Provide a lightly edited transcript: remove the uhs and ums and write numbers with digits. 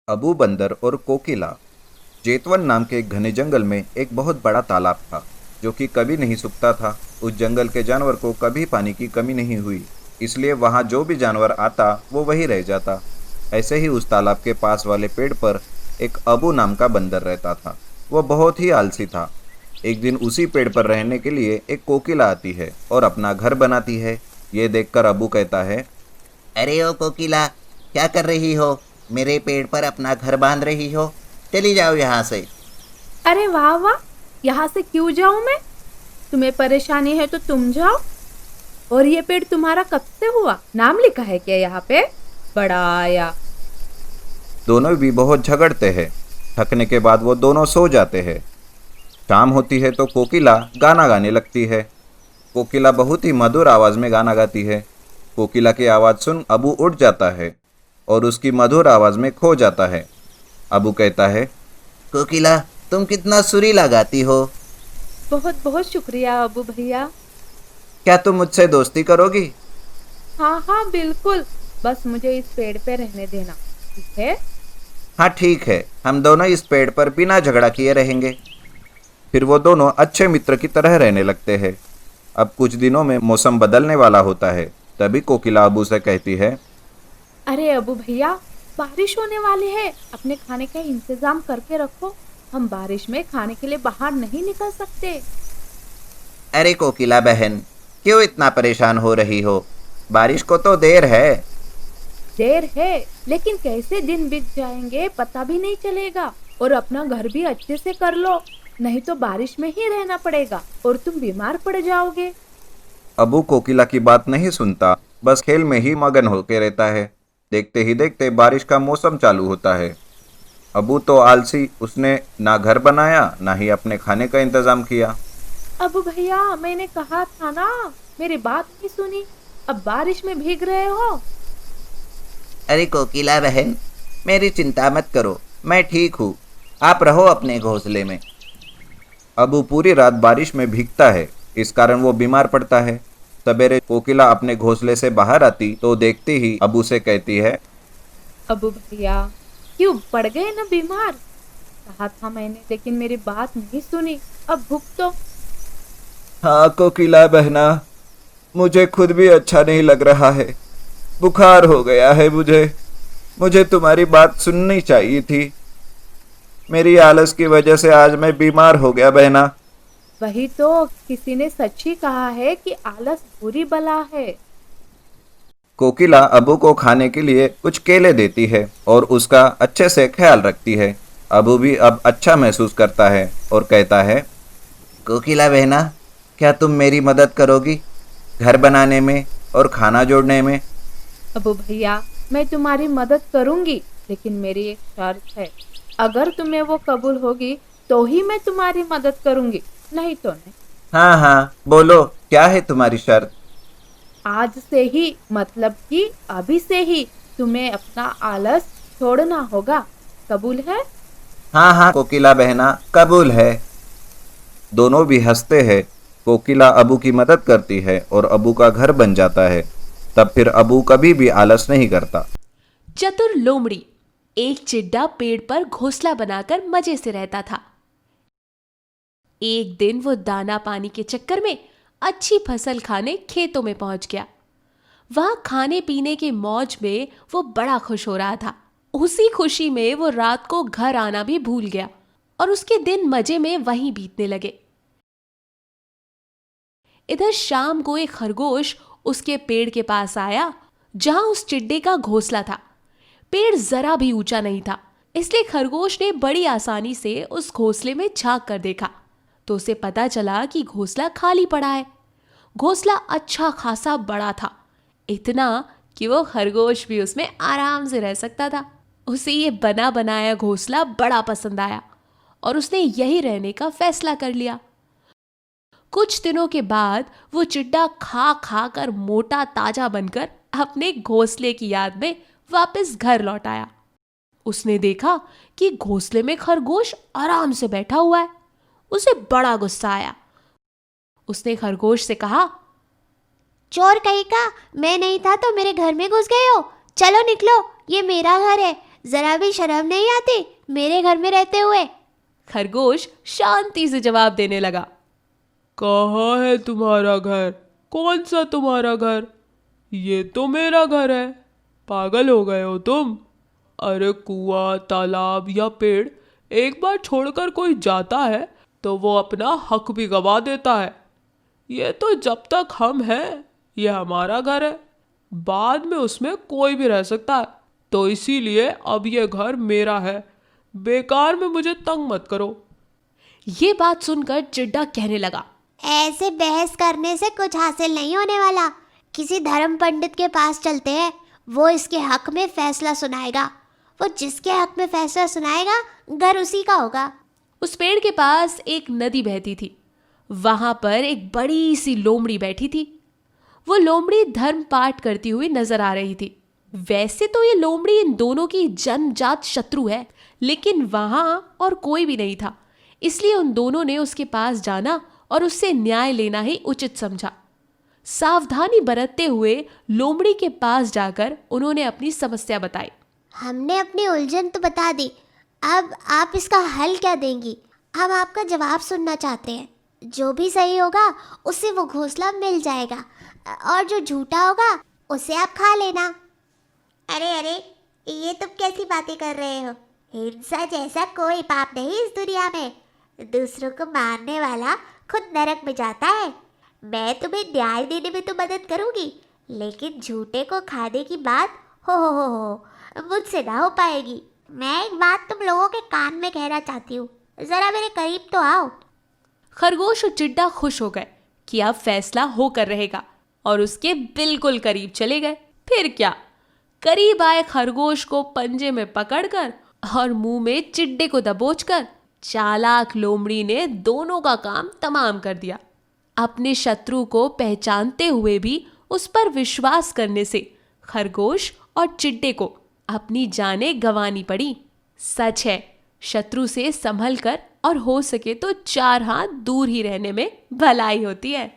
अबू बंदर और कोकिला। जेतवन नाम के एक घने जंगल में एक बहुत बड़ा तालाब था जो कि कभी नहीं सूखता था। उस जंगल के जानवर को कभी पानी की कमी नहीं हुई, इसलिए वहाँ जो भी जानवर आता वो वही रह जाता। ऐसे ही उस तालाब के पास वाले पेड़ पर एक अबू नाम का बंदर रहता था। वह बहुत ही आलसी था। एक दिन उसी पेड़ पर रहने के लिए एक कोकिला आती है और अपना घर बनाती है। ये देखकर अबू कहता है, अरे ओ कोकिला, क्या कर रही हो? मेरे पेड़ पर अपना घर बांध रही हो? चली जाओ यहाँ से। अरे वाह वाह, यहाँ से क्यों जाऊं मैं? तुम्हें परेशानी है तो तुम जाओ। और ये पेड़ तुम्हारा कब से हुआ? नाम लिखा है क्या यहाँ पे? बड़ा आया। दोनों भी बहुत झगड़ते हैं। थकने के बाद वो दोनों सो जाते हैं। शाम होती है तो कोकिला गाना गाने लगती है। कोकिला बहुत ही मधुर आवाज़ में गाना गाती है। कोकिला की आवाज़ सुन अबू उठ जाता है और उसकी मधुर आवाज़ में खो जाता है। अबू कहता है, कोकिला, तुम कितना सुरीला गाती हो। बहुत बहुत शुक्रिया अबू भैया। क्या तुम मुझसे दोस्ती करोगी? हाँ हाँ बिल्कुल, बस मुझे इस पेड़ पे रहने देना, ठीक है? हाँ ठीक है, हम दोनों इस पेड़ पर बिना झगड़ा किए रहेंगे। फिर वो दोनों अच्छे मित्र की तरह रहने लगते हैं। अब कुछ दिनों में मौसम बदलने वाला होता है। तभी कोकिला अबू से कहती है, अरे अबू भैया, बारिश होने वाली है, अपने खाने का इंतजाम करके रखो। हम बारिश में खाने के लिए बाहर नहीं निकल सकते। अरे कोकिला बहन, क्यों इतना परेशान हो रही हो? बारिश को तो देर है। देर है, लेकिन कैसे दिन बीत जाएंगे पता भी नहीं चलेगा। और अपना घर भी अच्छे से कर लो, नहीं तो बारिश में ही रहना पड़ेगा और तुम बीमार पड़ जाओगे। अबू कोकिला की बात नहीं सुनता, बस खेल में ही मगन होके रहता है। देखते ही देखते बारिश का मौसम चालू होता है। अबू तो आलसी, उसने ना घर बनाया ना ही अपने खाने का इंतजाम किया। अबू भैया, मैंने कहा था ना, मेरी बात नहीं सुनी। अब बारिश में भीग रहे हो। अरे कोकिला बहन, मेरी चिंता मत करो, मैं ठीक हूँ। आप रहो अपने घोंसले में। अबू पूरी रात बारिश में भीगता है, इस कारण वो बीमार पड़ता है। सवेरे कोकिला अपने घोंसले से बाहर आती तो देखती ही अबू से कहती है, अबू भैया, क्यों पड़ गए ना बीमार? कहा था मैंने, लेकिन मेरी बात नहीं सुनी। अब भुगतो। हाँ कोकिला बहना, मुझे खुद भी अच्छा नहीं लग रहा है। बुखार हो गया है मुझे तुम्हारी बात सुननी चाहिए थी। मेरी आलस की वजह से आज मैं बीमार हो गया बहना। वही तो, किसी ने सच ही कहा है कि आलस बुरी बला है। कोकिला अबू को खाने के लिए कुछ केले देती है और उसका अच्छे से ख्याल रखती है। अबू भी अब अच्छा महसूस करता है और कहता है, कोकिला बहना, क्या तुम मेरी मदद करोगी घर बनाने में और खाना जोड़ने में? अबू भैया, मैं तुम्हारी मदद करूंगी, लेकिन मेरी एक शर्त है। अगर तुम्हें वो कबूल होगी तो ही मैं तुम्हारी मदद करूंगी, नहीं तो नहीं। हाँ हाँ बोलो, क्या है तुम्हारी शर्त? आज से ही, मतलब कि अभी से ही तुम्हें अपना आलस छोड़ना होगा। कबूल है? हाँ हाँ कोकिला बहना, कबूल है। दोनों भी हंसते हैं। कोकिला अबू की मदद करती है और अबू का घर बन जाता है। तब फिर अबू कभी भी आलस नहीं करता। चतुर लोमड़ी। एक चिड्डा पेड़ पर घोंसला बनाकर मजे से रहता था। एक दिन वो दाना पानी के चक्कर में अच्छी फसल खाने खेतों में पहुंच गया। वहां खाने पीने के मौज में वो बड़ा खुश हो रहा था। उसी खुशी में वो रात को घर आना भी भूल गया और उसके दिन मजे में वहीं बीतने लगे। इधर शाम को एक खरगोश उसके पेड़ के पास आया जहां उस चिड्डे का घोंसला था। पेड़ जरा भी ऊंचा नहीं था, इसलिए खरगोश ने बड़ी आसानी से उस घोंसले में झांक कर देखा तो उसे पता चला कि घोंसला खाली पड़ा है। घोंसला अच्छा खासा बड़ा था, इतना कि वो खरगोश भी उसमें आराम से रह सकता था। उसे ये बना बनाया घोंसला बड़ा पसंद आया और उसने यही रहने का फैसला कर लिया। कुछ दिनों के बाद वो चिड्डा खा खा कर मोटा ताजा बनकर अपने घोंसले की याद में वापस घर लौट आया। उसने देखा कि घोंसले में खरगोश आराम से बैठा हुआ है। उसे बड़ा गुस्सा आया। उसने खरगोश से कहा, चोर कहीं का, मैं नहीं था तो मेरे घर में घुस गए हो। चलो निकलो, ये मेरा घर है। जरा भी शर्म नहीं आती मेरे घर में रहते हुए? खरगोश शांति से जवाब देने लगा। कहाँ है तुम्हारा घर? कौन सा तुम्हारा घर? ये तो मेरा घर है। पागल हो गए हो तुम? अरे कुआं, तालाब या पेड़ एक बार छोड़कर कोई जाता है तो वो अपना हक भी गवा देता है। ये तो जब तक हम हैं ये हमारा घर है, बाद में उसमें कोई भी रह सकता है। तो इसीलिए अब ये घर मेरा है। बेकार में मुझे तंग मत करो। ये बात सुनकर चिड्डा कहने लगा। ऐसे बहस करने से कुछ हासिल नहीं होने वाला। किसी धर्म पंडित के पास चलते हैं, वो इसके हक में फैसला सुनाएगा। वो जिसके हक में फैसला सुनाएगा घर उसी का होगा। उस पेड़ के पास एक नदी बहती थी। वहां पर एक बड़ी सी लोमड़ी बैठी थी। वो लोमड़ी धर्म पाठ करती हुई नजर आ रही थी। वैसे तो ये लोमड़ी इन दोनों की जन्मजात शत्रु है, लेकिन वहां और कोई भी नहीं था, इसलिए उन दोनों ने उसके पास जाना और उससे न्याय लेना ही उचित समझा। सावधानी बरतते हुए लोमड़ी के पास जाकर उन्होंने अपनी समस्या बताई। हमने अपनी उलझन तो बता दी, अब आप इसका हल क्या देंगी? हम आपका जवाब सुनना चाहते हैं। जो भी सही होगा उसे वो घोंसला मिल जाएगा, और जो झूठा होगा उसे आप खा लेना। अरे अरे, ये तुम कैसी बातें कर रहे हो? हिंसा जैसा कोई पाप नहीं इस दुनिया में। दूसरों को मारने वाला खुद नरक में जाता है। मैं तुम्हें न्याय देने में तो मदद करूंगी, लेकिन झूठे को खाने की बात हो मुझसे ना हो पाएगी। मैं एक बात तुम लोगों के कान में कहना चाहती हूँ, जरा मेरे करीब तो आओ। खरगोश और चिड्डा खुश हो गए कि अब फैसला होकर रहेगा और उसके बिल्कुल करीब चले गए। फिर क्या, करीब आए खरगोश को पंजे में पकड़कर और मुंह में चिड्डे को दबोचकर चालाक लोमड़ी ने दोनों का काम तमाम कर दिया। अपने शत्रु को पहचानते हुए भी उस पर विश्वास करने से खरगोश और चिड्डे को अपनी जानें गंवानी पड़ी। सच है, शत्रु से संभल कर और हो सके तो 4 हाथ दूर ही रहने में भलाई होती है।